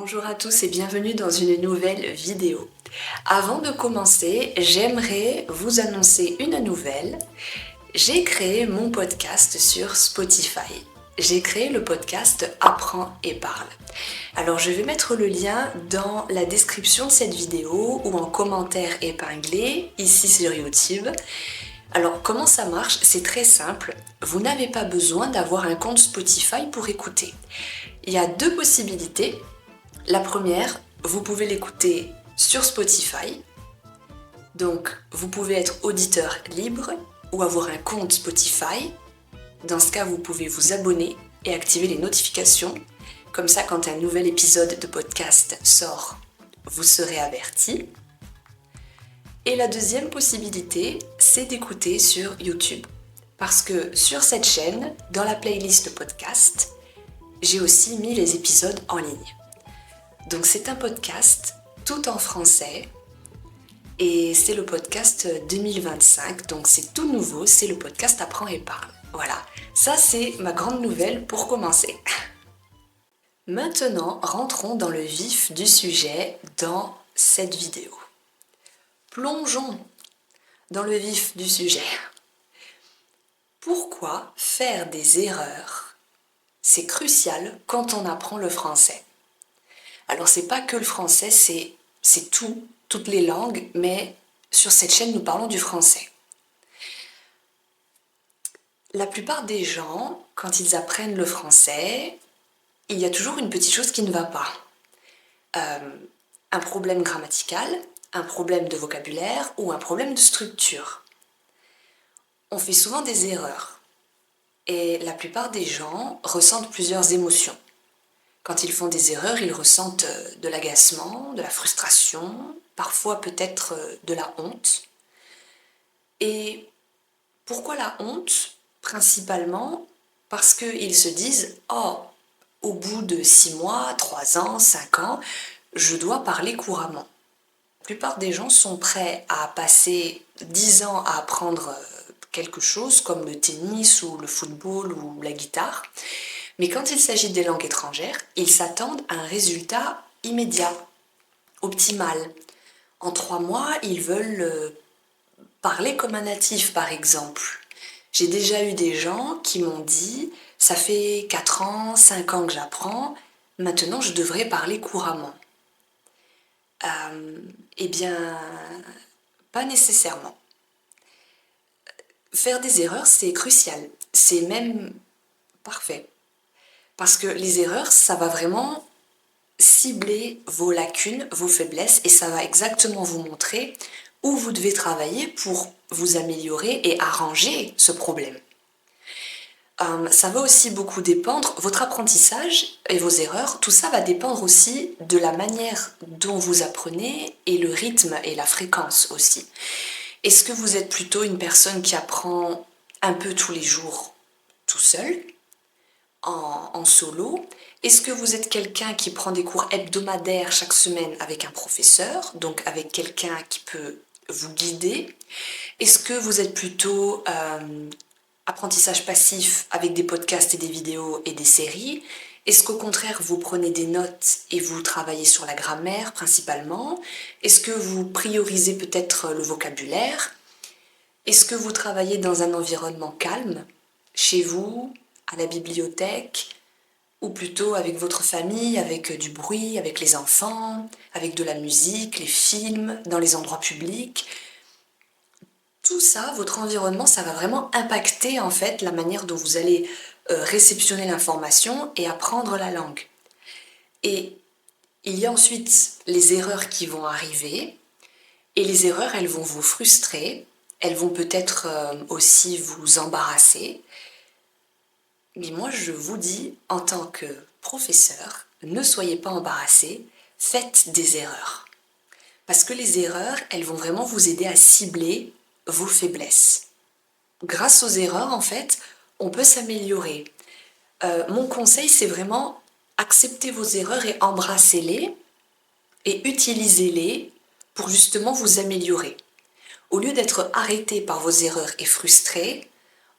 Bonjour à tous et bienvenue dans une nouvelle vidéo. Avant de commencer, j'aimerais vous annoncer une nouvelle. J'ai créé mon podcast sur Spotify. J'ai créé le podcast Apprends et parle. Alors je vais mettre le lien dans la description de cette vidéo ou en commentaire épinglé ici sur YouTube. Alors comment ça marche? C'est très simple. Vous n'avez pas besoin d'avoir un compte Spotify pour écouter. Il y a deux possibilités. La première, vous pouvez l'écouter sur Spotify. Donc, vous pouvez être auditeur libre ou avoir un compte Spotify. Dans ce cas, vous pouvez vous abonner et activer les notifications. Comme ça, quand un nouvel épisode de podcast sort, vous serez averti. Et la deuxième possibilité, c'est d'écouter sur YouTube. Parce que sur cette chaîne, dans la playlist podcast, j'ai aussi mis les épisodes en ligne. Donc c'est un podcast tout en français et c'est le podcast 2025, donc c'est tout nouveau, c'est le podcast Apprends et parle. Voilà, ça c'est ma grande nouvelle pour commencer. Maintenant, rentrons dans le vif du sujet dans cette vidéo. Plongeons dans le vif du sujet. Pourquoi faire des erreurs? C'est crucial quand on apprend le français. Alors c'est pas que le français, c'est toutes les langues, mais sur cette chaîne nous parlons du français. La plupart des gens, quand ils apprennent le français, il y a toujours une petite chose qui ne va pas. Un problème grammatical, un problème de vocabulaire ou un problème de structure. On fait souvent des erreurs et la plupart des gens ressentent plusieurs émotions. Quand ils font des erreurs, ils ressentent de l'agacement, de la frustration, parfois peut-être de la honte. Et pourquoi la honte? Principalement parce qu'ils se disent « Oh, au bout de 6 mois, 3 ans, 5 ans, je dois parler couramment ». La plupart des gens sont prêts à passer 10 ans à apprendre quelque chose comme le tennis ou le football ou la guitare. Mais quand il s'agit des langues étrangères, ils s'attendent à un résultat immédiat, optimal. En 3 mois, ils veulent parler comme un natif, par exemple. J'ai déjà eu des gens qui m'ont dit « ça fait 4 ans, 5 ans que j'apprends, maintenant je devrais parler couramment ». Eh bien, pas nécessairement. Faire des erreurs, c'est crucial, c'est même parfait. Parce que les erreurs, ça va vraiment cibler vos lacunes, vos faiblesses, et ça va exactement vous montrer où vous devez travailler pour vous améliorer et arranger ce problème. Ça va aussi beaucoup dépendre, votre apprentissage et vos erreurs, tout ça va dépendre aussi de la manière dont vous apprenez et le rythme et la fréquence aussi. Est-ce que vous êtes plutôt une personne qui apprend un peu tous les jours tout seul, en solo? Est-ce que vous êtes quelqu'un qui prend des cours hebdomadaires chaque semaine avec un professeur, donc avec quelqu'un qui peut vous guider? Est-ce que vous êtes plutôt apprentissage passif avec des podcasts et des vidéos et des séries? Est-ce qu'au contraire vous prenez des notes et vous travaillez sur la grammaire principalement? Est-ce que vous priorisez peut-être le vocabulaire? Est-ce que vous travaillez dans un environnement calme, chez vous, à la bibliothèque, ou plutôt avec votre famille, avec du bruit, avec les enfants, avec de la musique, les films, dans les endroits publics? Tout ça, votre environnement, ça va vraiment impacter en fait la manière dont vous allez réceptionner l'information et apprendre la langue. Et il y a ensuite les erreurs qui vont arriver, et les erreurs, elles vont vous frustrer, elles vont peut-être aussi vous embarrasser. Mais moi, je vous dis, en tant que professeur, ne soyez pas embarrassés, faites des erreurs. Parce que les erreurs, elles vont vraiment vous aider à cibler vos faiblesses. Grâce aux erreurs, en fait, on peut s'améliorer. Mon conseil, c'est vraiment accepter vos erreurs et embrassez-les et utilisez-les pour justement vous améliorer. Au lieu d'être arrêté par vos erreurs et frustré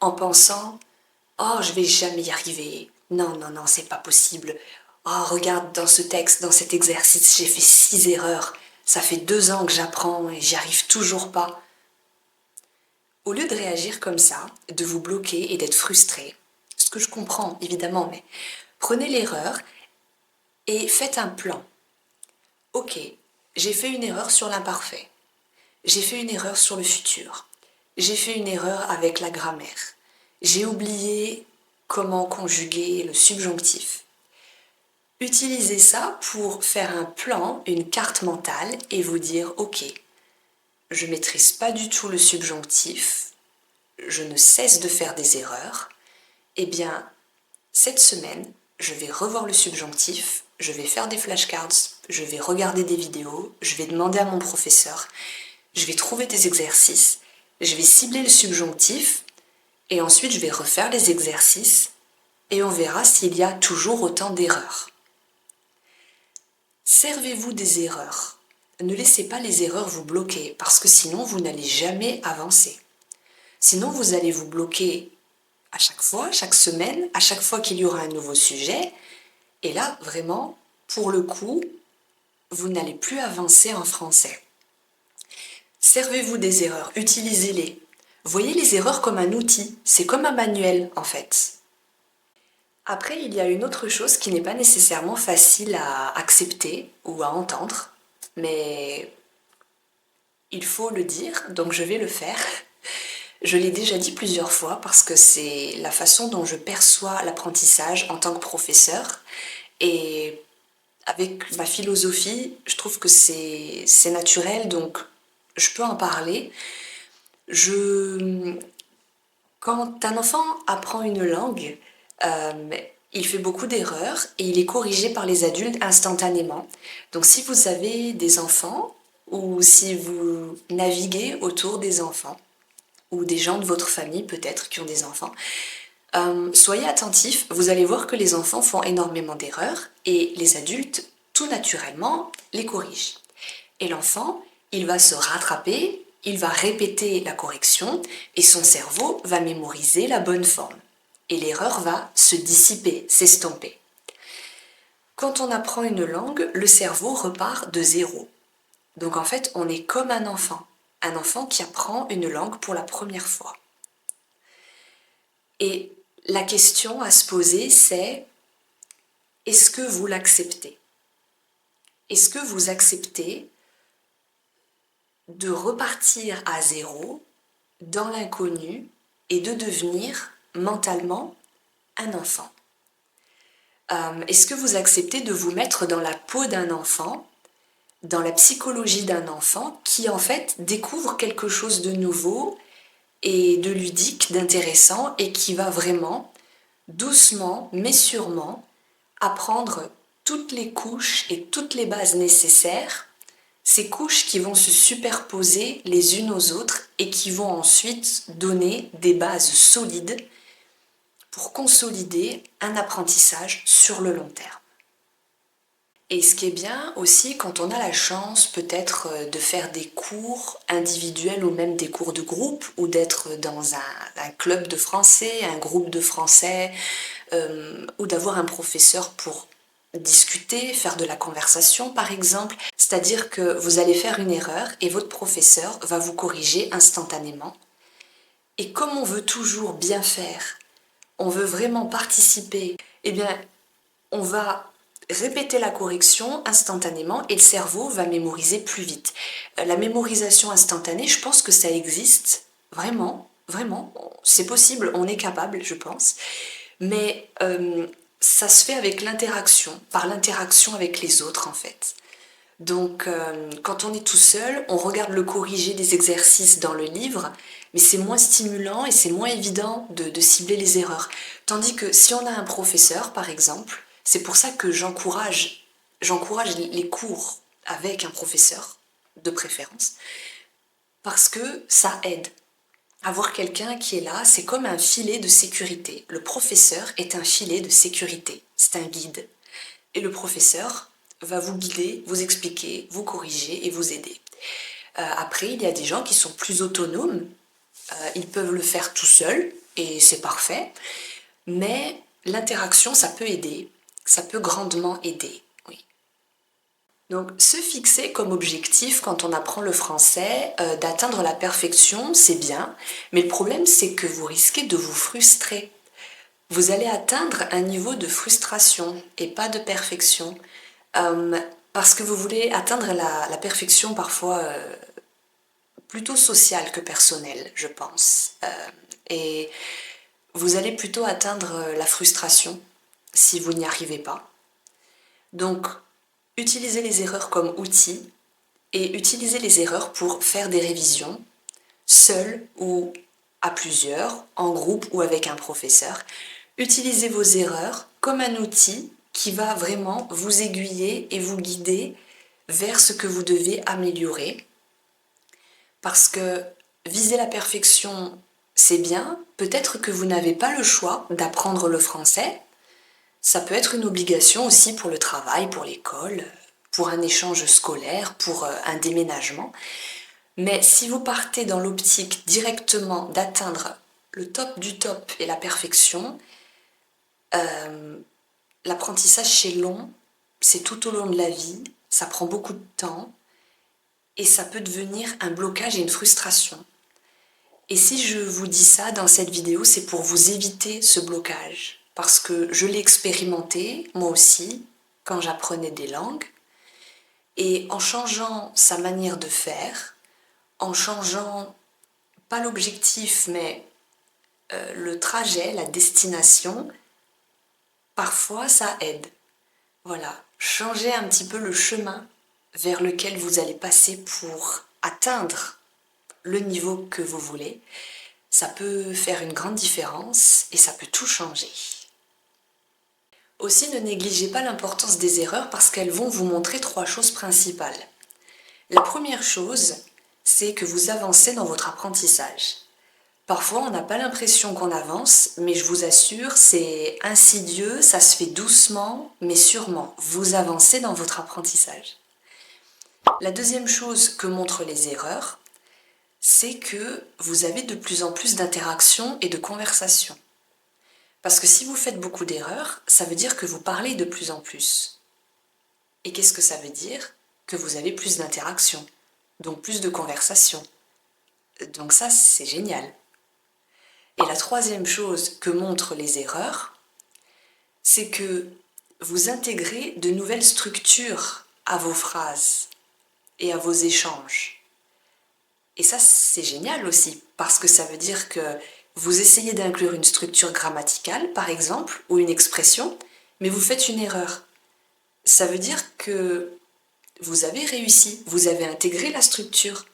en pensant « Oh, je vais jamais y arriver. Non, non, non, c'est pas possible. Oh, regarde, dans ce texte, dans cet exercice, j'ai fait 6 erreurs. Ça fait 2 ans que j'apprends et j'y arrive toujours pas. Au lieu de réagir comme ça, de vous bloquer et d'être frustré, ce que je comprends évidemment, mais prenez l'erreur et faites un plan. Ok, j'ai fait une erreur sur l'imparfait. J'ai fait une erreur sur le futur. J'ai fait une erreur avec la grammaire. J'ai oublié comment conjuguer le subjonctif. Utilisez ça pour faire un plan, une carte mentale et vous dire ok, je maîtrise pas du tout le subjonctif, je ne cesse de faire des erreurs. Eh bien, cette semaine, je vais revoir le subjonctif, je vais faire des flashcards, je vais regarder des vidéos, je vais demander à mon professeur, je vais trouver des exercices, je vais cibler le subjonctif et ensuite je vais refaire les exercices et on verra s'il y a toujours autant d'erreurs. Servez-vous des erreurs. Ne laissez pas les erreurs vous bloquer parce que sinon vous n'allez jamais avancer. Sinon vous allez vous bloquer à chaque fois, chaque semaine, à chaque fois qu'il y aura un nouveau sujet. Et là, vraiment, pour le coup, vous n'allez plus avancer en français. Servez-vous des erreurs, utilisez-les. Voyez les erreurs comme un outil, c'est comme un manuel en fait. Après, il y a une autre chose qui n'est pas nécessairement facile à accepter ou à entendre, mais il faut le dire, donc je vais le faire. Je l'ai déjà dit plusieurs fois parce que c'est la façon dont je perçois l'apprentissage en tant que professeur. Et avec ma philosophie, je trouve que c'est naturel, donc je peux en parler. Quand un enfant apprend une langue, euh, il fait beaucoup d'erreurs et il est corrigé par les adultes instantanément. Donc si vous avez des enfants ou si vous naviguez autour des enfants, ou des gens de votre famille peut-être qui ont des enfants, soyez attentifs, vous allez voir que les enfants font énormément d'erreurs et les adultes, tout naturellement, les corrigent. Et l'enfant, il va se rattraper, il va répéter la correction et son cerveau va mémoriser la bonne forme. Et l'erreur va se dissiper, s'estomper. Quand on apprend une langue, le cerveau repart de zéro. Donc en fait, on est comme un enfant qui apprend une langue pour la première fois. Et la question à se poser, c'est est-ce que vous l'acceptez? Est-ce que vous acceptez de repartir à zéro dans l'inconnu et de devenir mentalement un enfant? Est-ce que vous acceptez de vous mettre dans la peau d'un enfant, dans la psychologie d'un enfant qui en fait découvre quelque chose de nouveau et de ludique, d'intéressant et qui va vraiment, doucement mais sûrement, apprendre toutes les couches et toutes les bases nécessaires, ces couches qui vont se superposer les unes aux autres et qui vont ensuite donner des bases solides pour consolider un apprentissage sur le long terme. Et ce qui est bien aussi quand on a la chance peut-être de faire des cours individuels ou même des cours de groupe ou d'être dans un club de français, un groupe de français ou d'avoir un professeur pour discuter, faire de la conversation par exemple. C'est-à-dire que vous allez faire une erreur et votre professeur va vous corriger instantanément. Et comme on veut toujours bien faire, on veut vraiment participer, eh bien on va répéter la correction instantanément et le cerveau va mémoriser plus vite. La mémorisation instantanée, je pense que ça existe, vraiment, vraiment, c'est possible, on est capable, je pense, mais ça se fait avec l'interaction, par l'interaction avec les autres en fait. Donc quand on est tout seul, on regarde le corrigé des exercices dans le livre, mais c'est moins stimulant et c'est moins évident de cibler les erreurs. Tandis que si on a un professeur par exemple, c'est pour ça que j'encourage les cours avec un professeur de préférence, parce que ça aide. Avoir quelqu'un qui est là, c'est comme un filet de sécurité. Le professeur est un filet de sécurité, c'est un guide. Et le professeur va vous guider, vous expliquer, vous corriger et vous aider. Après, il y a des gens qui sont plus autonomes, ils peuvent le faire tout seuls et c'est parfait, mais l'interaction, ça peut aider. Ça peut grandement aider, oui. Donc, se fixer comme objectif quand on apprend le français, d'atteindre la perfection, c'est bien, mais le problème, c'est que vous risquez de vous frustrer. Vous allez atteindre un niveau de frustration et pas de perfection. Parce que vous voulez atteindre la perfection parfois plutôt sociale que personnelle, je pense. Et vous allez plutôt atteindre la frustration si vous n'y arrivez pas. Donc, utilisez les erreurs comme outil et utilisez les erreurs pour faire des révisions, seul ou à plusieurs, en groupe ou avec un professeur. Utilisez vos erreurs comme un outil qui va vraiment vous aiguiller et vous guider vers ce que vous devez améliorer. Parce que viser la perfection, c'est bien, peut-être que vous n'avez pas le choix d'apprendre le français. Ça peut être une obligation aussi pour le travail, pour l'école, pour un échange scolaire, pour un déménagement. Mais si vous partez dans l'optique directement d'atteindre le top du top et la perfection, l'apprentissage c'est long, c'est tout au long de la vie, ça prend beaucoup de temps et ça peut devenir un blocage et une frustration. Et si je vous dis ça dans cette vidéo, c'est pour vous éviter ce blocage. Parce que je l'ai expérimenté, moi aussi, quand j'apprenais des langues. Et en changeant sa manière de faire, en changeant, pas l'objectif, mais le trajet, la destination, parfois ça aide. Voilà, changez un petit peu le chemin vers lequel vous allez passer pour atteindre le niveau que vous voulez. Ça peut faire une grande différence et ça peut tout changer. Aussi, ne négligez pas l'importance des erreurs parce qu'elles vont vous montrer 3 choses principales. La première chose, c'est que vous avancez dans votre apprentissage. Parfois, on n'a pas l'impression qu'on avance, mais je vous assure, c'est insidieux, ça se fait doucement, mais sûrement. Vous avancez dans votre apprentissage. La deuxième chose que montrent les erreurs, c'est que vous avez de plus en plus d'interactions et de conversations. Parce que si vous faites beaucoup d'erreurs, ça veut dire que vous parlez de plus en plus. Et qu'est-ce que ça veut dire? Que vous avez plus d'interactions, donc plus de conversations. Donc ça, c'est génial. Et la troisième chose que montrent les erreurs, c'est que vous intégrez de nouvelles structures à vos phrases et à vos échanges. Et ça, c'est génial aussi, parce que ça veut dire que vous essayez d'inclure une structure grammaticale, par exemple, ou une expression, mais vous faites une erreur. Ça veut dire que vous avez réussi, vous avez intégré la structure.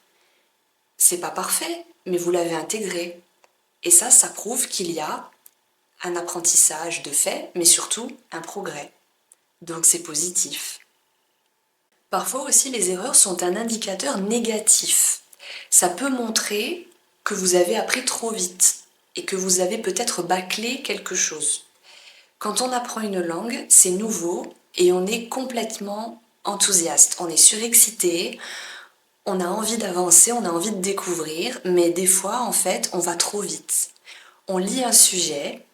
C'est pas parfait, mais vous l'avez intégré. Et ça prouve qu'il y a un apprentissage de fait, mais surtout un progrès. Donc c'est positif. Parfois aussi, les erreurs sont un indicateur négatif. Ça peut montrer que vous avez appris trop vite et que vous avez peut-être bâclé quelque chose. Quand on apprend une langue, c'est nouveau et on est complètement enthousiaste. On est surexcité, on a envie d'avancer, on a envie de découvrir, mais des fois, en fait, on va trop vite. On lit un sujet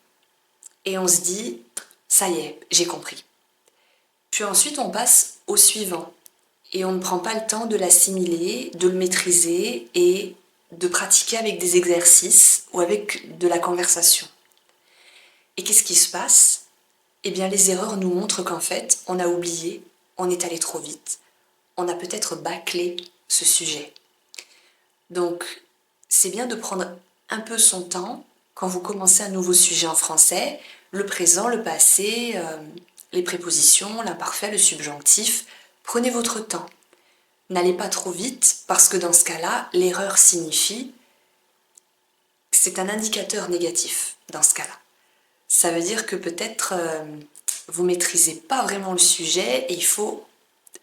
et on se dit « ça y est, j'ai compris ». Puis ensuite, on passe au suivant et on ne prend pas le temps de l'assimiler, de le maîtriser et de pratiquer avec des exercices ou avec de la conversation. Et qu'est-ce qui se passe? Eh bien, les erreurs nous montrent qu'en fait, on a oublié, on est allé trop vite, on a peut-être bâclé ce sujet. Donc, c'est bien de prendre un peu son temps quand vous commencez un nouveau sujet en français, le présent, le passé, les prépositions, l'imparfait, le subjonctif. Prenez votre temps. N'allez pas trop vite parce que dans ce cas-là, l'erreur signifie que c'est un indicateur négatif dans ce cas-là. Ça veut dire que peut-être vous ne maîtrisez pas vraiment le sujet et il faut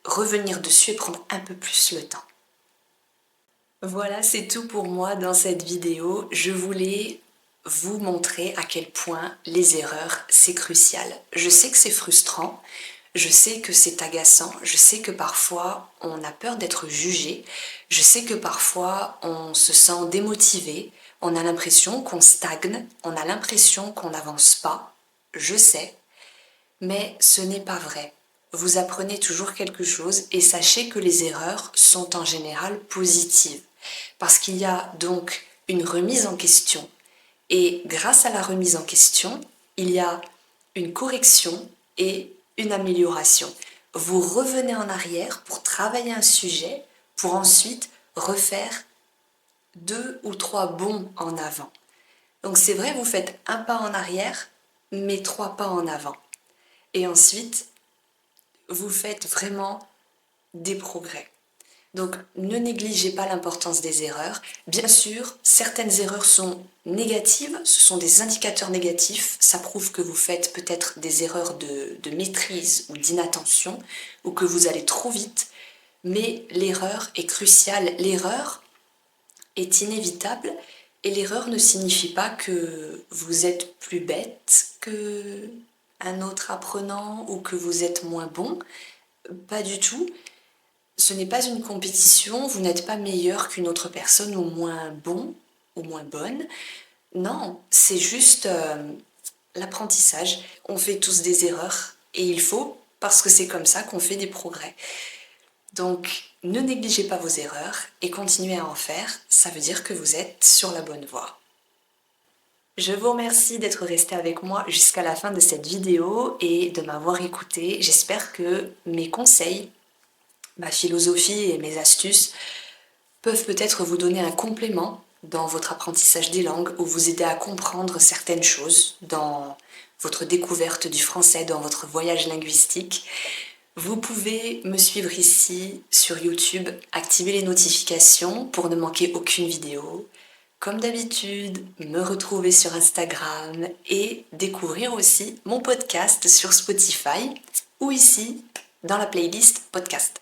revenir dessus et prendre un peu plus le temps. Voilà, c'est tout pour moi dans cette vidéo. Je voulais vous montrer à quel point les erreurs, c'est crucial. Je sais que c'est frustrant, je sais que c'est agaçant, je sais que parfois on a peur d'être jugé, je sais que parfois on se sent démotivé, on a l'impression qu'on stagne, on a l'impression qu'on n'avance pas, je sais. Mais ce n'est pas vrai. Vous apprenez toujours quelque chose et sachez que les erreurs sont en général positives. Parce qu'il y a donc une remise en question. Et grâce à la remise en question, il y a une correction et une amélioration. Vous revenez en arrière pour travailler un sujet, pour ensuite refaire 2 ou 3 bons en avant. Donc c'est vrai, vous faites un pas en arrière, mais 3 pas en avant. Et ensuite, vous faites vraiment des progrès. Donc ne négligez pas l'importance des erreurs. Bien sûr, certaines erreurs sont négatives, ce sont des indicateurs négatifs, ça prouve que vous faites peut-être des erreurs de maîtrise ou d'inattention, ou que vous allez trop vite, mais l'erreur est cruciale. L'erreur est inévitable et l'erreur ne signifie pas que vous êtes plus bête que un autre apprenant ou que vous êtes moins bon. Pas du tout. Ce n'est pas une compétition, vous n'êtes pas meilleur qu'une autre personne ou moins bon ou moins bonne. Non, c'est juste l'apprentissage. On fait tous des erreurs et il faut, parce que c'est comme ça qu'on fait des progrès. Donc, ne négligez pas vos erreurs et continuez à en faire, ça veut dire que vous êtes sur la bonne voie. Je vous remercie d'être resté avec moi jusqu'à la fin de cette vidéo et de m'avoir écouté. J'espère que mes conseils, ma philosophie et mes astuces peuvent peut-être vous donner un complément dans votre apprentissage des langues ou vous aider à comprendre certaines choses dans votre découverte du français, dans votre voyage linguistique. Vous pouvez me suivre ici sur YouTube, activer les notifications pour ne manquer aucune vidéo. Comme d'habitude, me retrouver sur Instagram et découvrir aussi mon podcast sur Spotify ou ici dans la playlist podcast.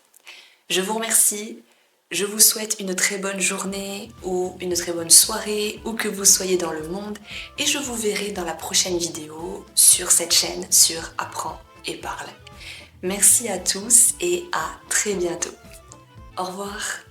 Je vous remercie, je vous souhaite une très bonne journée ou une très bonne soirée où que vous soyez dans le monde et je vous verrai dans la prochaine vidéo sur cette chaîne sur Apprends et parle. Merci à tous et à très bientôt. Au revoir.